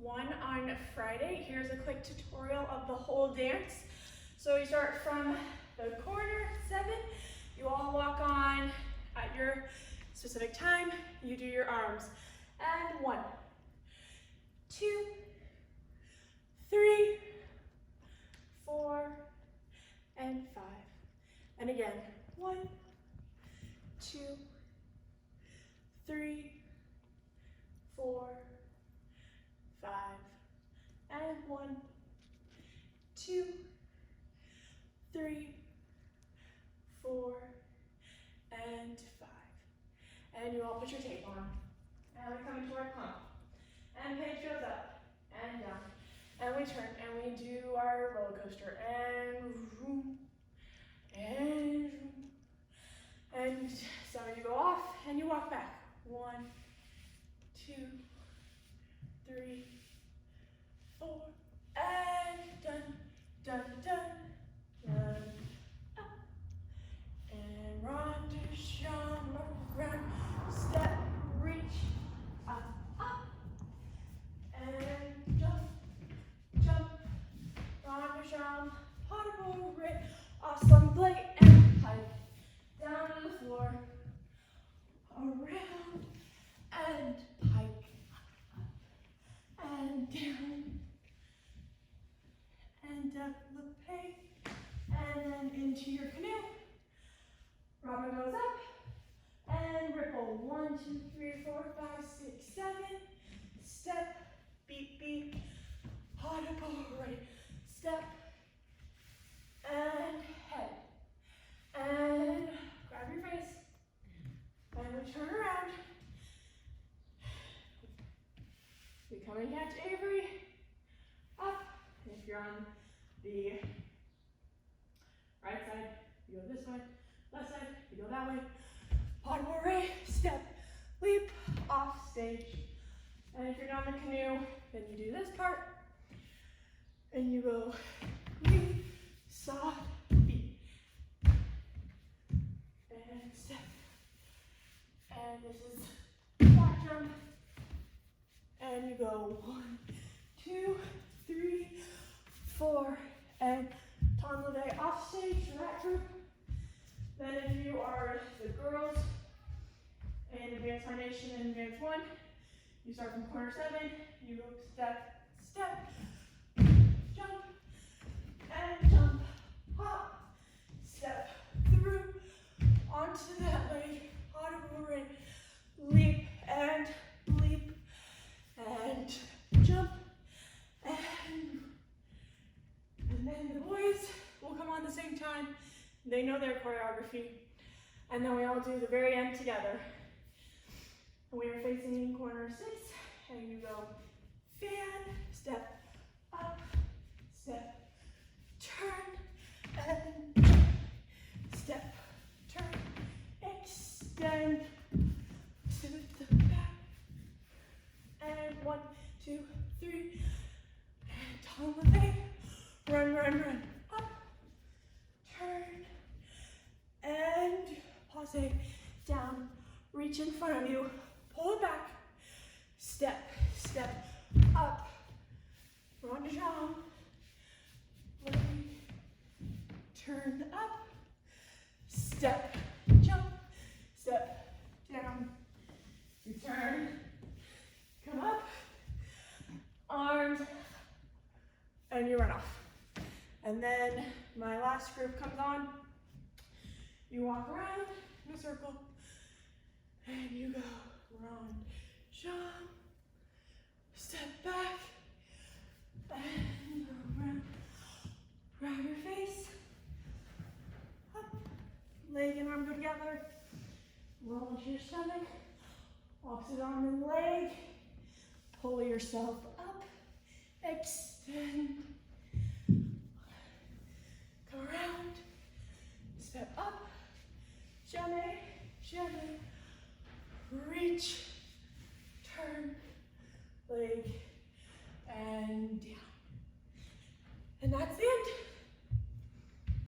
one on Friday. Here's a quick tutorial of the whole dance. So you start from the corner, 7. You all walk on at your specific time. You do your arms. And 1, 2, 3, 4, and 5. And again, 1, 2, 3, 4, 5, and 1, 2, 3, 4, and 5. And you all put your tape on. And we come into our pump. And page goes up and down. And we turn and we do our roller coaster. And vroom, and vroom. And some of you go off and you walk back. 1, 2, 3, 4, and done, done, done, done. Up. And ronde-jambe, around, step, reach, up, up. And jump, jump, ronde-jambe, pas de bourrée, awesome blade, and pipe. Down to the floor, around, and pike, and down, and up the peg, and then into your canoe. Robin goes up, and ripple. 1, 2, 3, 4, 5, 6, 7. Step, beep, beep, pas de bourrée. Step, and head, and grab your face, and we turn around. We come and catch Avery, up. If you're on the right side, you go this way. Left side, you go that way. Pas de bourrée, step, leap, off stage. And if you're not in the canoe, then you do this part. And you go leap, saw, beat. And step. And this is back jump. And you go 1, 2, 3, 4, and ton leve off stage for that group. Then if you are the girls in advanced foundation and advanced 1, you start from corner 7, you go step, step, jump, and jump, hop, step through, onto that leg, pas de bourrée, leap, and jump, and then the boys will come on the same time. They know their choreography, and then we all do the very end together. We are facing corner 6, and you go fan, step, up, step, turn, and step, turn, extend to the back, and 1, 2, 3, and ton leve, run, run, run, up, turn, and pause, down, reach in front of you, pull it back, step, step, up, ronde-jambe, turn up, step, jump, step, down, you turn, come up, arms, and you run off. And then my last group comes on. You walk around in a circle, and you go ronde-jambe, step back, and go around. Grab your face, up, leg and arm go together, roll into your stomach, opposite arm and leg, pull yourself up, extend, go around, step up, jamais, jamais, reach, turn, leg, and down. And that's it.